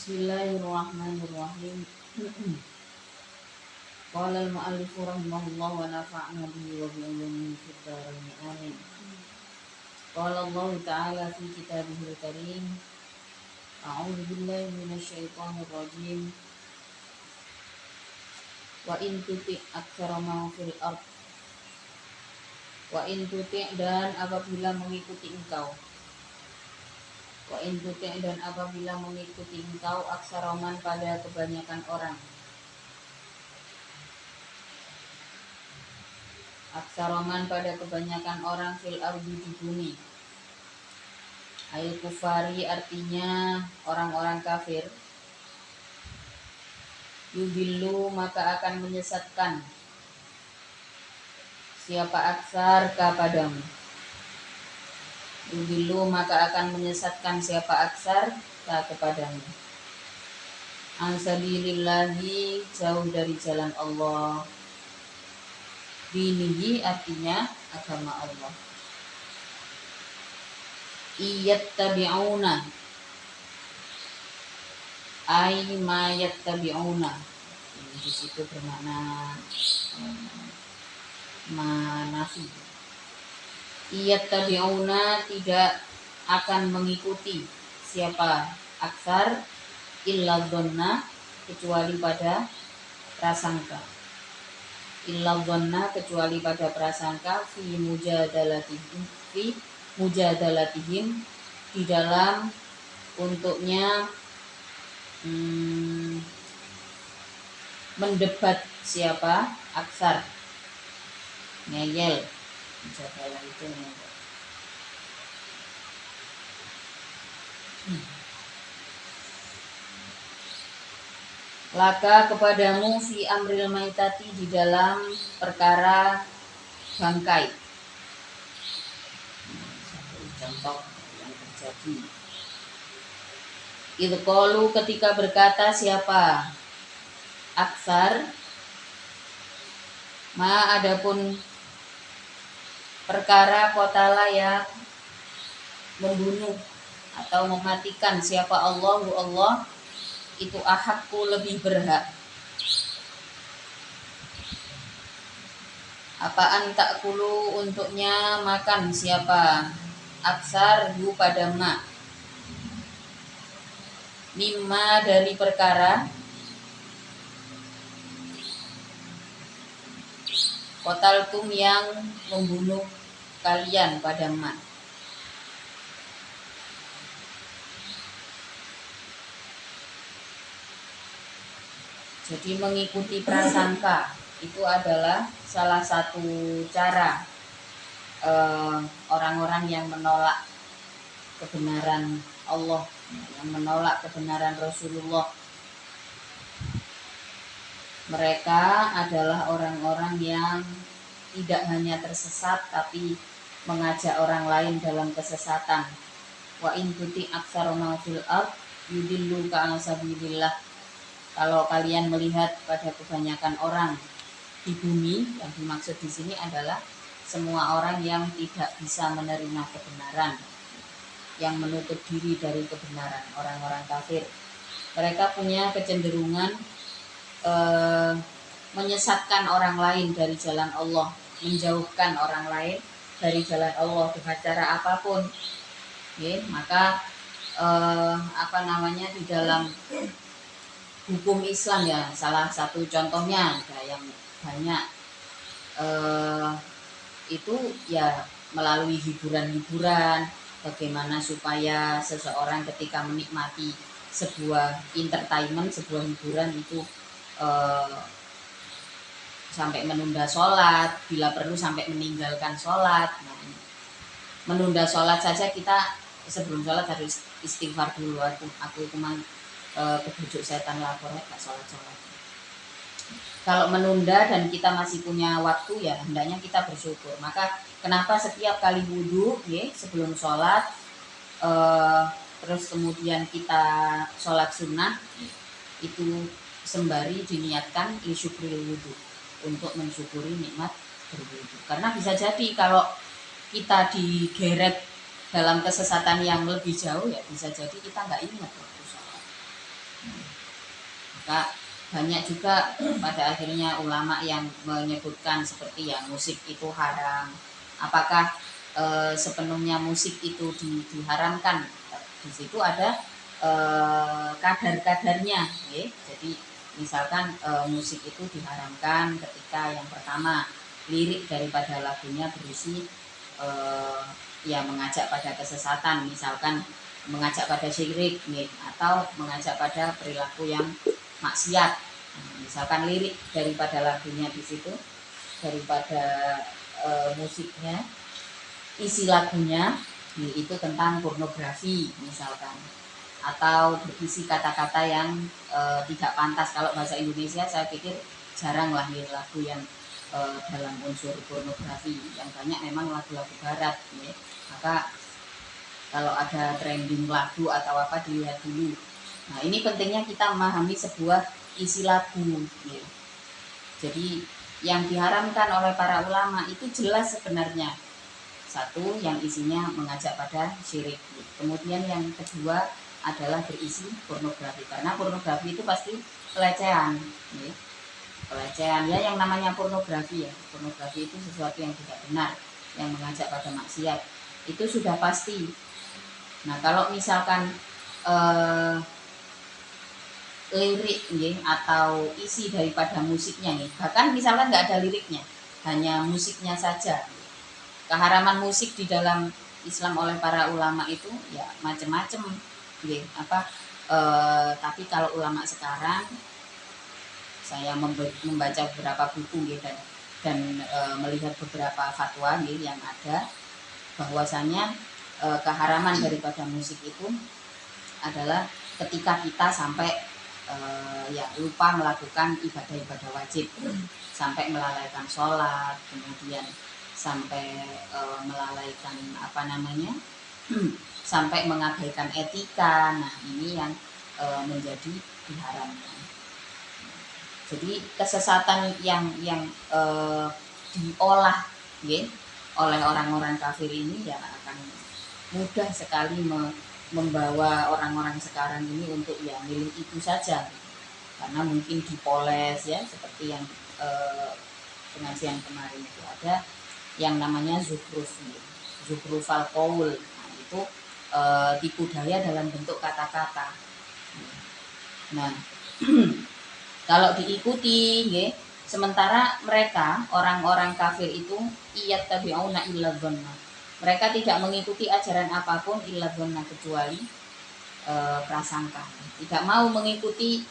Bismillahirrahmanirrahim. Qala al-mu'allif rahimahullah wa nafa'na bihi wa bi ulumihi fid dharain amin. Qala Allah Ta'ala fi kitabihil karim. A'udzu billahi minasy syaithanir rajim. Wa in tuti' aktsara man fil ard. Wa in tuti' dan apabila mengikuti engkau. Wa in tuti' dan apabila mengikuti engkau aksaroman pada kebanyakan orang. Aksaroman pada kebanyakan orang fil ardi di bumi. Ail kufari artinya orang-orang kafir. Yudillu maka akan menyesatkan siapa aksar kepadamu. Yudillu maka akan menyesatkan siapa aksar kepadamu. Ansabilillahi jauh dari jalan Allah. Dinihi artinya agama Allah. Iyattabi'una ay ma yattabi'una. Di situ bermakna manafi. Iyattabi'una tidak akan mengikuti siapa aksar illa dhanna kecuali pada prasangka. Illa dhanna kecuali pada prasangka fi mujadalatihim di dalam untuknya mendebat siapa aksar, ngeyel. Mujadalah itu ngeyel. Laka kepadamu fi amril maitati di dalam perkara bangkai. Satu contoh yang terjadi. Idh qalu ketika berkata siapa aksar, ma adapun perkara qatala yang membunuh atau mematikan siapa Allah itu ahakku lebih berhak. Apaan takulu untuknya makan siapa aksar hu pada ma. Mimma dari perkara qataltum yang membunuh kalian pada ma. Jadi mengikuti prasangka itu adalah salah satu cara orang-orang yang menolak kebenaran Allah, yang menolak kebenaran Rasulullah. Mereka adalah orang-orang yang tidak hanya tersesat tapi mengajak orang lain dalam kesesatan. Wa in tuti aktsara ma fil ard yudillu ka sabilillah. Kalau kalian melihat pada kebanyakan orang di bumi, yang dimaksud di sini adalah semua orang yang tidak bisa menerima kebenaran, yang menutup diri dari kebenaran, orang-orang kafir. Mereka punya kecenderungan menyesatkan orang lain dari jalan Allah, menjauhkan orang lain dari jalan Allah dengan cara apapun. Maka di dalam hukum Islam ya, salah satu contohnya yang banyak itu ya melalui hiburan-hiburan, bagaimana supaya seseorang ketika menikmati sebuah entertainment, sebuah hiburan itu sampai menunda sholat, bila perlu sampai meninggalkan sholat. Nah, menunda sholat saja kita sebelum sholat harus istighfar dulu. Aku cuma kebujuk setan lapor gak sholat. Kalau menunda dan kita masih punya waktu ya hendaknya kita bersyukur. Maka kenapa setiap kali wudhu sebelum sholat terus kemudian kita sholat sunnah itu sembari diniatkan lisyukril wudhu, untuk mensyukuri nikmat berwudhu. Karena bisa jadi kalau kita digeret dalam kesesatan yang lebih jauh ya bisa jadi kita nggak ingat waktu sholat. Maka banyak juga pada akhirnya ulama yang menyebutkan seperti ya musik itu haram. Apakah sepenuhnya musik itu diharamkan? Di situ ada kadar-kadarnya, ya. Jadi misalkan musik itu diharamkan ketika yang pertama lirik daripada lagunya berisi ya mengajak pada kesesatan, misalkan mengajak pada syirik, nih, atau mengajak pada perilaku yang maksiat. Misalkan lirik daripada lagunya di situ, daripada musiknya, isi lagunya itu tentang pornografi misalkan, atau berisi kata-kata yang tidak pantas. Kalau bahasa Indonesia saya pikir jarang lahir lagu yang dalam unsur pornografi, yang banyak memang lagu-lagu barat, ya. Maka kalau ada trending lagu atau apa dilihat dulu. Nah, ini pentingnya kita memahami sebuah isi lagu, ya. Jadi yang diharamkan oleh para ulama itu jelas sebenarnya. Satu, yang isinya mengajak pada syirik. Kemudian yang kedua adalah berisi pornografi, karena pornografi itu pasti pelecehan, ya. Pelecehan, ya, yang namanya pornografi, ya. Pornografi itu sesuatu yang tidak benar, yang mengajak pada maksiat, itu sudah pasti. Nah, kalau misalkan lirik, ya, atau isi daripada musiknya, ya, bahkan misalkan nggak ada liriknya, hanya musiknya saja. Keharaman musik di dalam Islam oleh para ulama itu ya macam-macam, ya, tapi kalau ulama sekarang, saya membaca beberapa buku, ya, dan melihat beberapa fatwa, ya, yang ada, bahwasanya keharaman daripada musik itu adalah ketika kita sampai ya lupa melakukan ibadah-ibadah wajib, sampai melalaikan sholat, kemudian sampai melalaikan sampai mengabaikan etika. Nah, ini yang menjadi diharamkan. Jadi kesesatan yang diolah, ya, oleh orang-orang kafir ini ya akan mudah sekali membawa orang-orang sekarang ini untuk ya milih itu saja, karena mungkin dipoles, ya, seperti yang pengajian kemarin itu ada yang namanya zuhrufal qaul. Nah, itu tipu daya dalam bentuk kata-kata. Nah, kalau diikuti, ya, sementara mereka orang-orang kafir itu iyattabi'una illa dhanna, mereka tidak mengikuti ajaran apapun illa dhanna, kecuali prasangka. Tidak mau mengikuti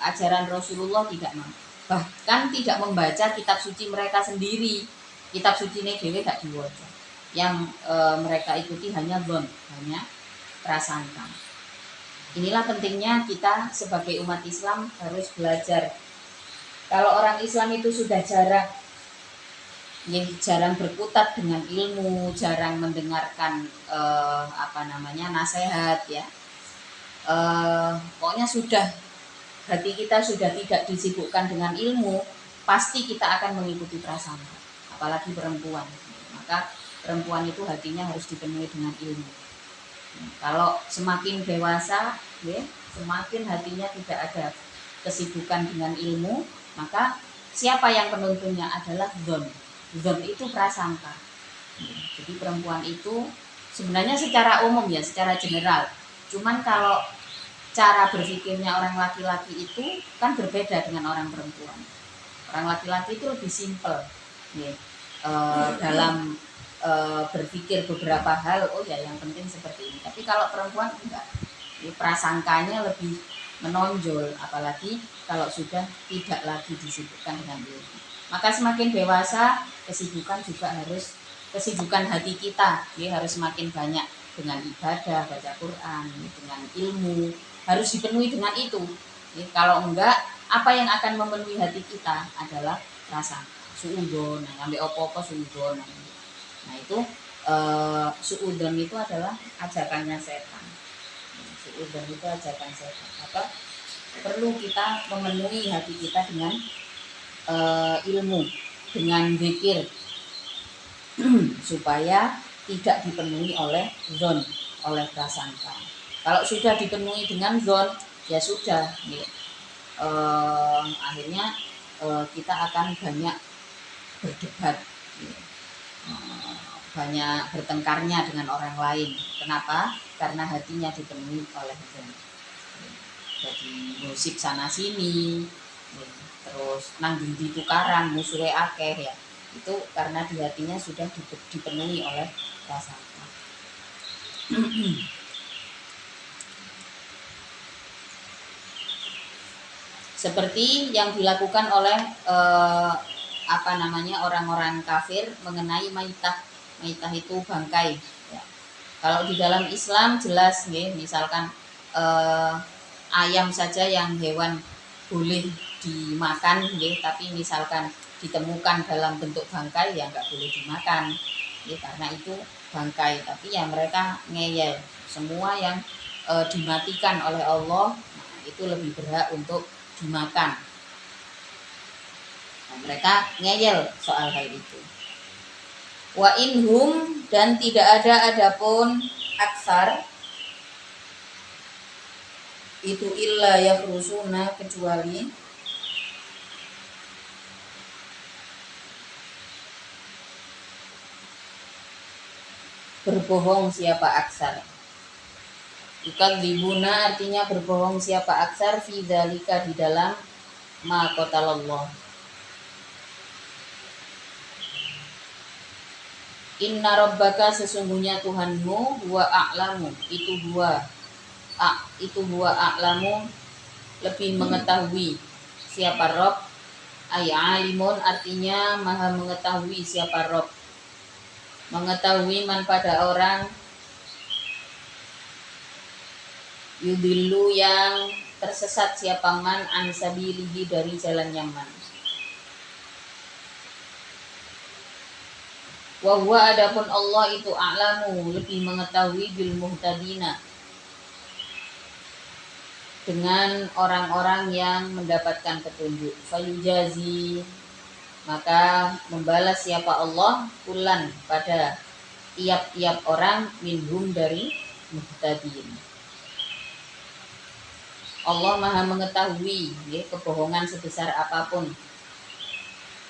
ajaran Rasulullah, tidak mau, bahkan tidak membaca kitab suci mereka sendiri. Kitab suci ini dewe gak diwaca, yang mereka ikuti hanya dhon, hanya prasangka. Inilah pentingnya kita sebagai umat Islam harus belajar. Kalau orang Islam itu sudah jarang berkutat dengan ilmu, jarang mendengarkan nasihat, ya. Pokoknya sudah, hati kita sudah tidak disibukkan dengan ilmu, pasti kita akan mengikuti prasangka. Apalagi perempuan, maka perempuan itu hatinya harus dipenuhi dengan ilmu. Kalau semakin dewasa, ya, semakin hatinya tidak ada kesibukan dengan ilmu, maka siapa yang penuntunnya adalah dzon. Dzon itu prasangka. Jadi perempuan itu sebenarnya secara umum, ya, secara general. Cuman kalau cara berpikirnya orang laki-laki itu kan berbeda dengan orang perempuan. Orang laki-laki itu lebih simpel, ya, dalam berpikir beberapa hal. Oh ya, yang penting seperti ini. Tapi kalau perempuan enggak, ya, prasangkanya lebih menonjol, apalagi kalau sudah tidak lagi disibukkan dengan ilmu. Maka semakin dewasa, kesibukan hati kita, ya, harus semakin banyak dengan ibadah, baca Quran, dengan ilmu, harus dipenuhi dengan itu, ya. Kalau enggak, apa yang akan memenuhi hati kita adalah rasa suudon, sampai opo-opo suudon. Nah, itu suudon itu adalah ajakannya setan. Suudon itu ajakan setan. Perlu kita memenuhi hati kita dengan ilmu, dengan zikir, supaya tidak dipenuhi oleh zon, oleh prasangka. Kalau sudah dipenuhi dengan zon, ya sudah ya. Akhirnya kita akan banyak berdebat ya. Banyak bertengkarnya dengan orang lain. Kenapa? Karena hatinya dipenuhi oleh itu. Jadi musik sana sini, terus nanggung di tukaran musuhe akeh ya. Itu karena di hatinya sudah dipenuhi oleh rasa. Seperti yang dilakukan oleh orang-orang kafir mengenai maitah. Maitah itu bangkai ya. Kalau di dalam Islam jelas nih, misalkan ayam saja yang hewan boleh dimakan nih, tapi misalkan ditemukan dalam bentuk bangkai ya nggak boleh dimakan ya, karena itu bangkai. Tapi ya mereka ngeyel, semua yang dimatikan oleh Allah itu lebih berhak untuk dimakan. Nah, mereka ngeyel soal hal itu. Wa inhum, dan tidak ada adapun aksar itu illa yakhrusuna, kecuali berbohong siapa aksar. Yukadzibuna artinya berbohong siapa aksar fi dzalika, di dalam ma qatalallah. Inna rabbaka, sesungguhnya Tuhanmu, huwa a'lamu, itu huwa a'lamu, lebih mengetahui siapa Rob. Ay alimun artinya maha mengetahui siapa Rob, mengetahui man pada orang, yudillu yang tersesat siapa man, ansabilihi dari jalannya man. Wa huwa, adapun Allah itu a'lamu, lebih mengetahui bil muhtadina, dengan orang-orang yang mendapatkan petunjuk. Fayujazi, maka membalas siapa Allah, kulan pada tiap-tiap orang, minhum dari muhtadin. Allah maha mengetahui ya, kebohongan sebesar apapun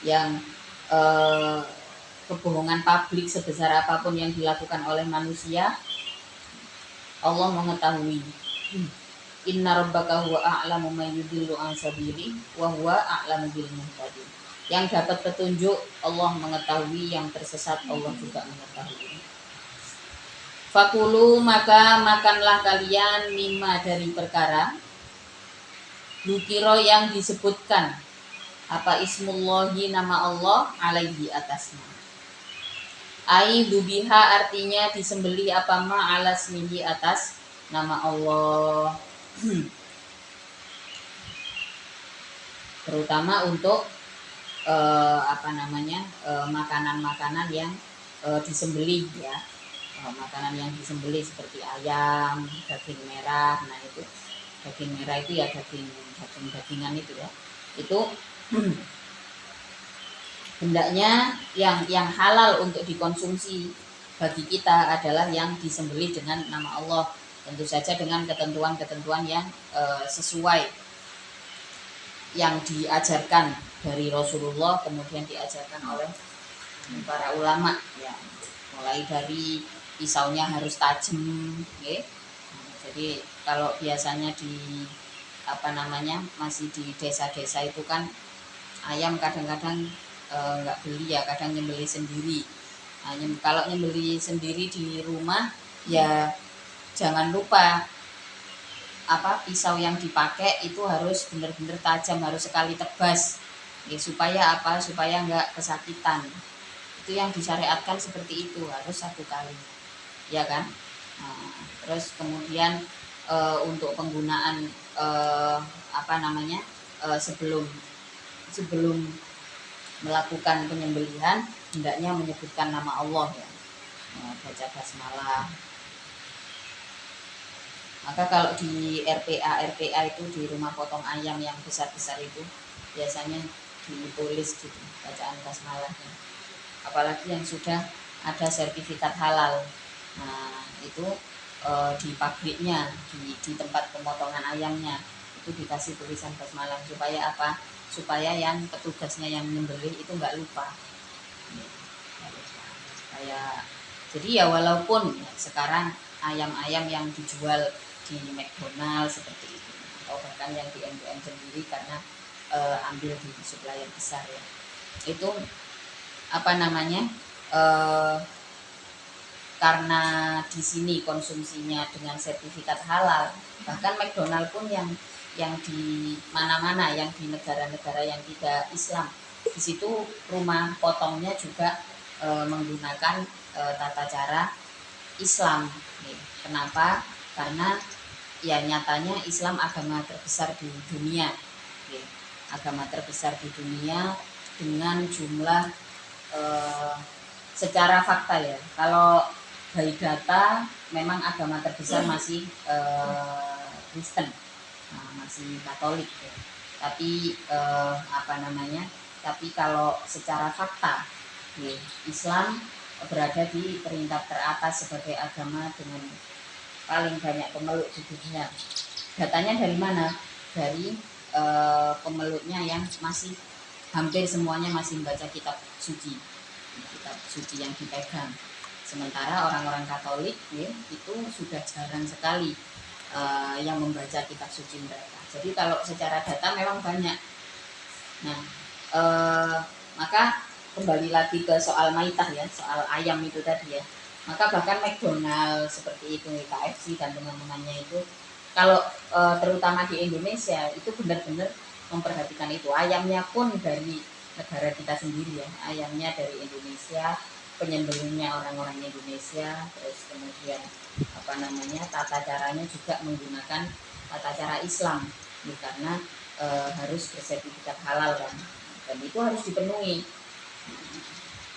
yang kebohongan publik sebesar apapun yang dilakukan oleh manusia, Allah mengetahui. Inna rabbaka huwa a'lamu may yudillu an sabili wa huwa a'lamu bil muhtadin. Yang dapat petunjuk Allah mengetahui, yang tersesat Allah juga mengetahui. Fakulu, maka makanlah kalian, mimma dari perkara, dzukira yang disebutkan apa ismullahi, nama Allah, alaihi atasnya. Ai dubiha artinya disembeli apa ma alas mihi atas nama Allah. Terutama untuk makanan-makanan yang disembelih ya. Makanan yang disembelih seperti ayam, daging merah. Nah itu daging merah itu ya dagingan itu ya. Itu hendaknya yang halal untuk dikonsumsi bagi kita adalah yang disembelih dengan nama Allah, tentu saja dengan ketentuan-ketentuan yang sesuai yang diajarkan dari Rasulullah, kemudian diajarkan oleh para ulama ya. Mulai dari pisaunya harus tajam ya. Jadi kalau biasanya masih di desa-desa itu kan ayam kadang-kadang nggak beli ya, kadang nyembeli sendiri. Nah, kalau nyembeli sendiri di rumah ya jangan lupa pisau yang dipakai itu harus benar-benar tajam, harus sekali tebas ya, supaya nggak kesakitan. Itu yang disyariatkan seperti itu, harus satu kali ya kan. Nah, terus kemudian untuk penggunaan sebelum melakukan penyembelihan hendaknya menyebutkan nama Allah ya, baca basmalah. Maka kalau di RPA itu di rumah potong ayam yang besar-besar itu biasanya ditulis gitu bacaan basmalahnya, apalagi yang sudah ada sertifikat halal. Nah itu di pabriknya, di tempat pemotongan ayamnya itu dikasih tulisan basmalah supaya apa? Supaya yang petugasnya yang nyembelih itu nggak lupa. Kayak jadi ya walaupun ya, sekarang ayam-ayam yang dijual di McDonald seperti itu atau bahkan yang di MBM sendiri karena ambil di supplier besar ya, itu apa namanya, karena di sini konsumsinya dengan sertifikat halal, bahkan McDonald pun yang di mana-mana, yang di negara-negara yang tidak Islam, di situ rumah potongnya juga menggunakan tata cara Islam. Kenapa? Karena ya nyatanya Islam agama terbesar di dunia, agama terbesar di dunia dengan jumlah secara fakta ya. Kalau by data memang agama terbesar masih Kristen, masih Katolik ya. Tapi apa namanya? Tapi kalau secara fakta ya, Islam berada di peringkat teratas sebagai agama dengan paling banyak pemeluk di dunia. Datanya dari mana? Dari pemeluknya yang masih hampir semuanya masih membaca kitab suci yang dipegang. Sementara orang-orang Katolik ya, itu sudah jarang sekali yang membaca kitab suci mereka. Jadi kalau secara data memang banyak. Nah, maka kembali lagi ke soal maitah ya, soal ayam itu tadi ya. Maka bahkan McDonald seperti itu, KFC dan teman-temannya itu, kalau terutama di Indonesia itu benar-benar memperhatikan itu. Ayamnya pun dari negara kita sendiri ya, ayamnya dari Indonesia, penyembelihnya orang-orang Indonesia, terus kemudian apa namanya, tata caranya juga menggunakan tata cara Islam ya, karena harus bersertifikat halal kan, dan itu harus dipenuhi.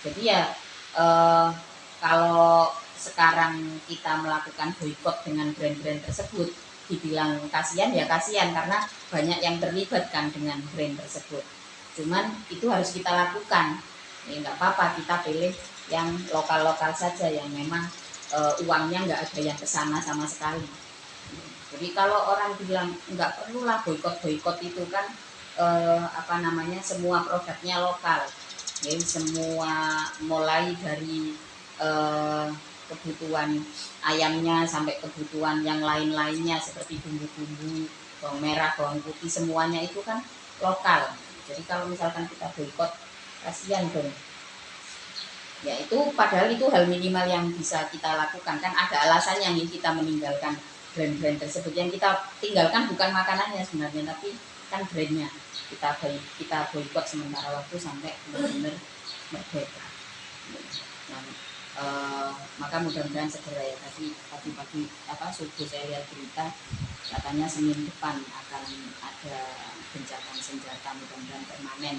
Jadi ya kalau sekarang kita melakukan boykot dengan brand-brand tersebut, dibilang kasihan ya kasihan karena banyak yang terlibat kan dengan brand tersebut. Cuman itu harus kita lakukan. Ya nggak apa-apa, kita pilih yang lokal-lokal saja yang memang uangnya nggak ada yang kesana sama sekali. Jadi kalau orang bilang nggak perlulah boykot itu kan apa namanya, semua produknya lokal. Jadi semua mulai dari kebutuhan ayamnya sampai kebutuhan yang lain-lainnya seperti bumbu-bumbu, bawang merah, bawang putih, semuanya itu kan lokal. Jadi kalau misalkan kita boykot, kasihan dong. Ya itu padahal itu hal minimal yang bisa kita lakukan, kan ada alasan yang kita meninggalkan brand-brand tersebut. Yang kita tinggalkan bukan makanannya sebenarnya, tapi kan brandnya. Kita boykot sementara waktu sampai benar-benar merdeka. Nah, maka mudah-mudahan segera ya, tadi pagi apa subuh saya lihat berita katanya Senin depan akan ada gencatan senjata, mudah-mudahan permanen,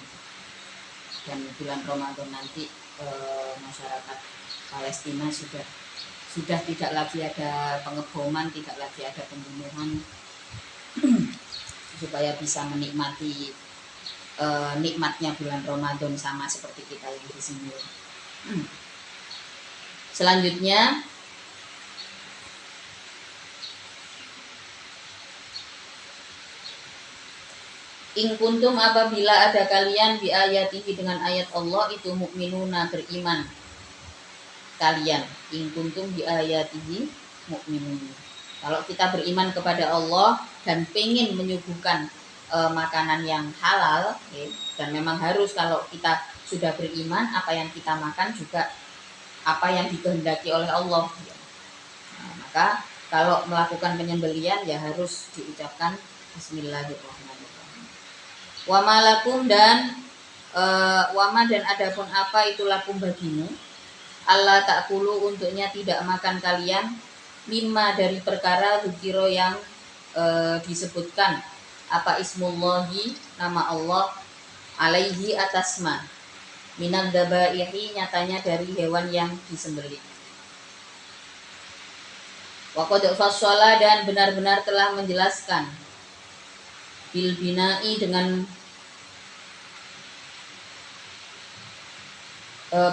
dan bulan Ramadan nanti masyarakat Palestina sudah tidak lagi ada pengeboman, tidak lagi ada pembunuhan, supaya bisa menikmati nikmatnya bulan Ramadan sama seperti kita yang di sini. Selanjutnya in kuntum, apabila ada kalian bi ayatihi dengan ayat Allah itu mukminuna beriman kalian, in kuntum bi ayatihi mukminun. Kalau kita beriman kepada Allah dan pengen menyuguhkan makanan yang halal ya, dan memang harus kalau kita sudah beriman, apa yang kita makan juga apa yang dikehendaki oleh Allah ya. Nah, maka kalau melakukan penyembelian ya harus diucapkan Bismillahirrahmanirrahim. Wama lakum, dan wama dan adapun apa itu lakum bagimu, Allah ta'kulu untuknya tidak makan kalian, mimma dari perkara dzikira yang disebutkan apa ismullahi nama Allah, alaihi atasma, minal dabaihi nyatanya dari hewan yang disembelih. Wa qad fassala, dan benar-benar telah menjelaskan, bil binai dengan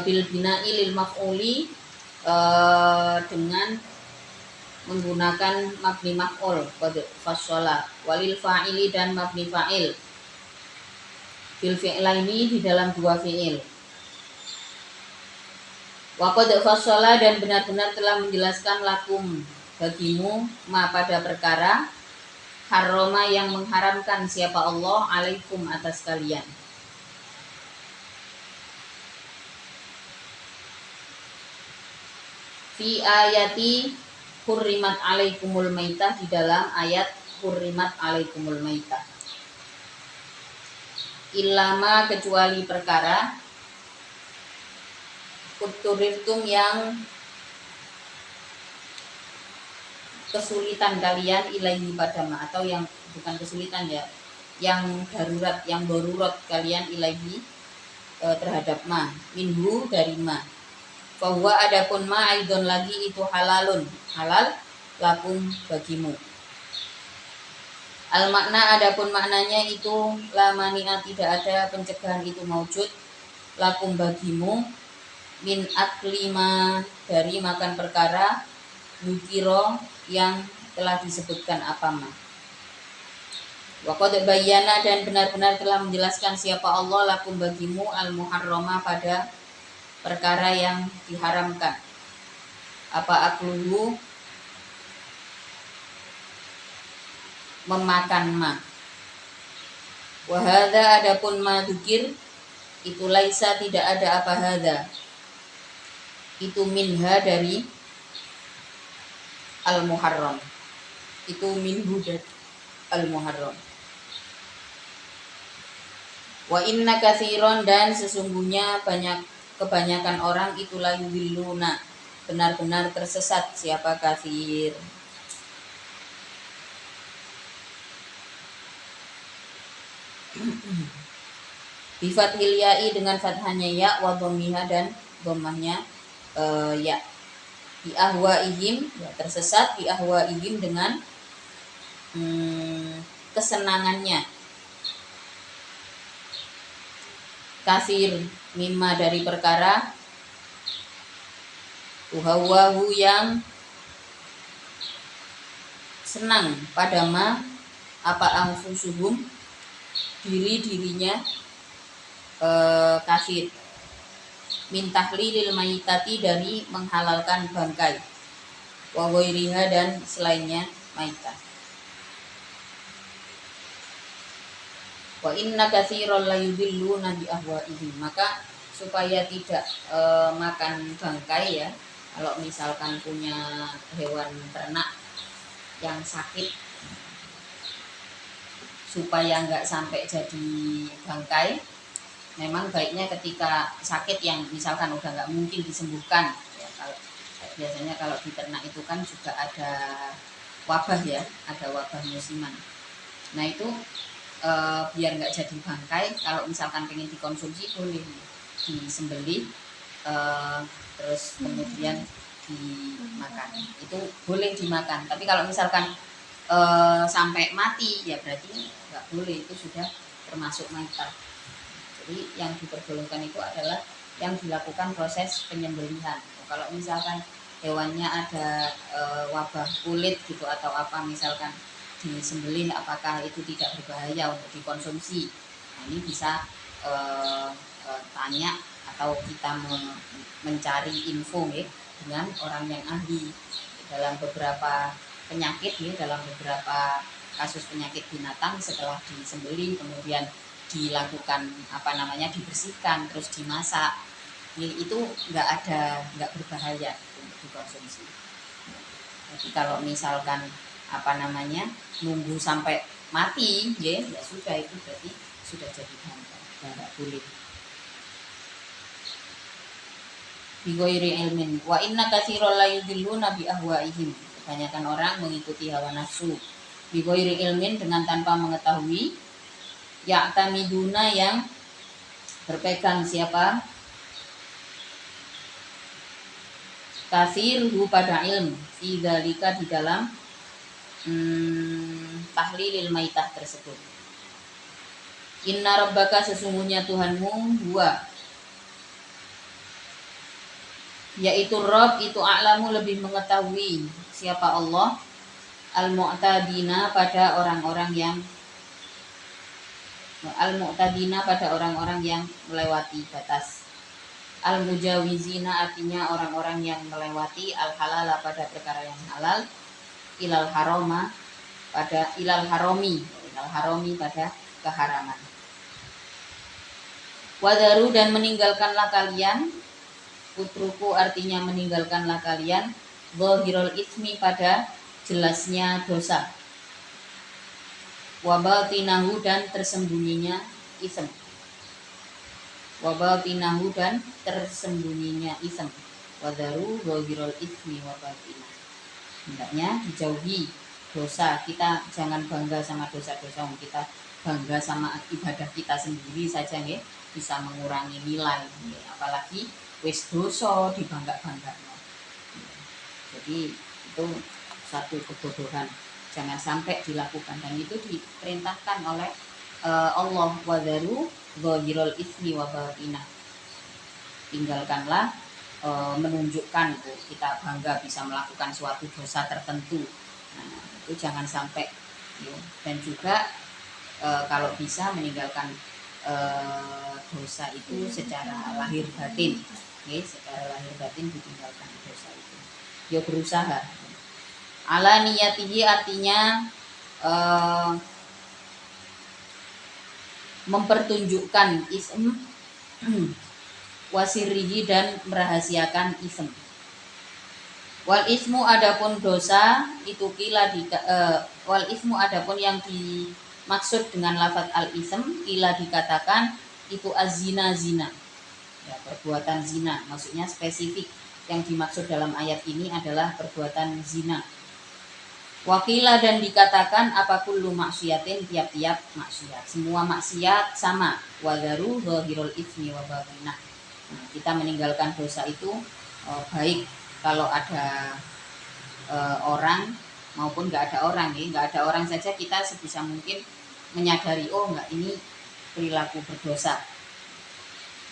bil binai lil maf'uli dengan menggunakan mabni maf'ul qad fashala, walil fa'ili dan mabni fa'il fil fi'laini di dalam dua fi'il. Wa qad fashala dan benar-benar telah menjelaskan lakum bagimu ma pada perkara harrama yang mengharamkan siapa Allah alaikum atas kalian. Fi ayati hurrimat alaikumul maitah, di dalam ayat hurrimat alaikumul maitah. Ilama kecuali perkara kuturirtum yang kesulitan kalian ilaihi padama, atau yang bukan kesulitan ya, yang darurat, yang darurat kalian ilaihi terhadap ma, minhu dari ma. Bahwa adapun ma aidon lagi itu halalun, halal lakum bagimu. Al makna adapun maknanya itu la mani'a, tidak ada pencegahan itu maujud lakum bagimu min aklima, dari makan perkara yukiro yang telah disebutkan apa ma. Wa qad bayyana dan benar-benar telah menjelaskan siapa Allah lakum bagimu al muharrama pada perkara yang diharamkan. Apa akluhu, memakan ma. Wa hadza adapun ma dzikir itu laisa, tidak ada apa hadza itu minha dari al muharram, itu minhu dari al muharram. Wa inna katsiron dan sesungguhnya kebanyakan orang itulah yudilluna, benar-benar tersesat siapa kafir. Bifathil ya'i dengan fathahnya ya, wa dhammiha dan dhammahnya ya. Bi ahwaihim, ya, tersesat bi ahwaihim dengan kesenangannya. Kafir mimma dari perkara uhawahu yang senang pada ma apa anfusuhum, diri-dirinya kafir. Min tahlilil maitati, dari menghalalkan bangkai, wa ghairiha dan selainnya maitah. Wa inna katsiran la yudilluna bi ahwaihim, maka supaya tidak makan bangkai ya, kalau misalkan punya hewan ternak yang sakit, supaya nggak sampai jadi bangkai, memang baiknya ketika sakit yang misalkan udah nggak mungkin disembuhkan ya, kalau biasanya kalau di ternak itu kan juga ada wabah ya, ada wabah musiman. Nah itu biar nggak jadi bangkai, kalau misalkan pengen dikonsumsi boleh disembelih, terus kemudian dimakan, itu boleh dimakan. Tapi kalau misalkan sampai mati ya berarti nggak boleh, itu sudah termasuk maitah. Jadi yang diperbolehkan itu adalah yang dilakukan proses penyembelihan. Kalau misalkan hewannya ada wabah kulit gitu atau apa, misalkan disembelih, apakah itu tidak berbahaya untuk dikonsumsi? Nah, ini bisa tanya atau kita mencari info ya, dengan orang yang ahli dalam beberapa penyakit ya, dalam beberapa kasus penyakit binatang. Setelah disembelih kemudian dilakukan dibersihkan terus dimasak, itu nggak berbahaya untuk dikonsumsi. Jadi kalau misalkan nunggu sampai mati ya sudah, itu berarti sudah jadi bangkai, nggak boleh. Bighairi ilmin wa inna katsiran la yudilluna bi ahwaihim, kebanyakan orang mengikuti hawa nafsu. Bighairi ilmin, dengan tanpa mengetahui. Ya'tamiduna, yang berpegang siapa kafir pada ilmu, fi dzalika, di dalam tahlilil maitah tersebut. Inna rabbaka, sesungguhnya Tuhanmu, huwa yaitu Rob itu a'lamu lebih mengetahui siapa Allah al-mu'tadina pada orang-orang yang melewati batas. Al-mujawizina artinya orang-orang yang melewati al-halala pada perkara yang halal, ilal haromi pada keharaman. Wadaru dan meninggalkanlah kalian, utruku artinya meninggalkanlah kalian, zahirul ismi pada jelasnya dosa, wabatinahu dan tersembunyinya ism. Wabatinahu dan tersembunyinya ism. Wadaru zahirul ismi wabatinah. Hendaknya dijauhi dosa. Kita jangan bangga sama dosa-dosa. Kita bangga sama ibadah kita sendiri saja ya, bisa mengurangi nilai ya. Apalagi wis dosa dibangga-banggakan. Jadi itu satu kebodohan, jangan sampai dilakukan, dan itu diperintahkan oleh Allah, wadaru zahirul ismi wa batinah. Tinggalkanlah menunjukkan itu kita bangga bisa melakukan suatu dosa tertentu. Nah, itu jangan sampai ya. Dan juga kalau bisa meninggalkan dosa itu secara lahir batin ya, secara lahir batin ditinggalkan dosa itu ya, berusaha. Ala niyatihi artinya mempertunjukkan ism wasirihi dan merahasiakan ism. Wal ismu adapun dosa itu wal ismu adapun yang dimaksud dengan lafaz al ism kila dikatakan itu azina zina ya, perbuatan zina, maksudnya spesifik yang dimaksud dalam ayat ini adalah perbuatan zina. Wakila dan dikatakan apa kullu maksiatin, tiap-tiap maksiat, semua maksiat sama. Wadaru zahirul itsmi wa batinah. Nah, kita meninggalkan dosa itu baik kalau ada orang maupun nggak ada orang ya, nggak ada orang saja kita sebisa mungkin menyadari oh enggak, ini perilaku berdosa.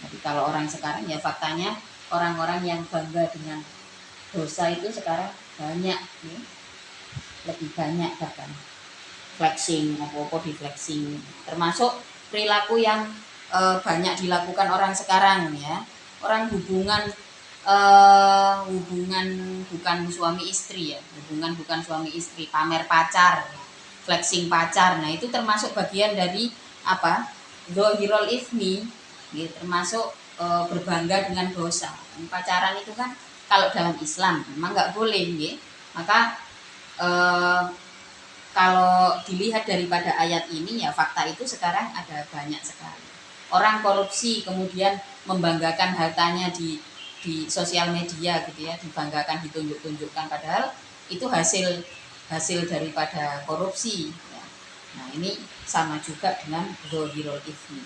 Jadi kalau orang sekarang ya faktanya orang-orang yang bangga dengan dosa itu sekarang banyak ya. Lebih banyak bahkan flexing, apa-apa di flexing, termasuk perilaku yang banyak dilakukan orang sekarang ya, orang hubungan bukan suami istri ya, hubungan bukan suami istri, pamer pacar, flexing pacar. Nah itu termasuk bagian dari apa, zahirul ismi ya, termasuk berbangga dengan dosa. Pacaran itu kan kalau dalam Islam memang nggak boleh ya, maka kalau dilihat daripada ayat ini ya fakta itu sekarang ada banyak sekali orang korupsi kemudian membanggakan hartanya di sosial media gitu ya, dibanggakan, ditunjuk-tunjukkan, padahal itu hasil daripada korupsi ya. Nah ini sama juga dengan zahirul ismi,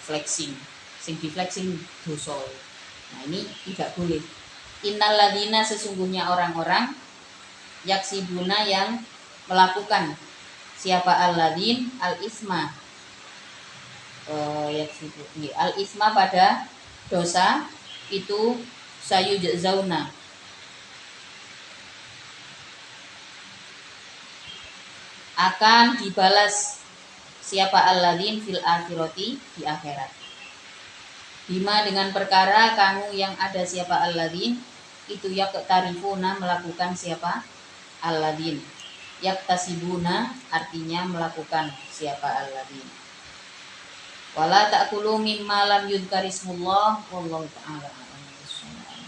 flexing, sing di flexing dosa. Nah ini tidak boleh. Innal ladina sesungguhnya orang-orang yaksibuna yang melakukan, siapa al-ladin al-isma al-isma pada dosa itu sayujzauna akan dibalas siapa al-ladin fil akhirati di akhirat, bima dengan perkara kamu yang ada siapa al-ladin itu yaktarifuna melakukan siapa al-ladin, yaktasibuna artinya melakukan siapa al-ladin. Wala ta'kulu mimma lam yudhkarismullah wallahu ta'ala a'lam bissawab.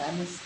Anis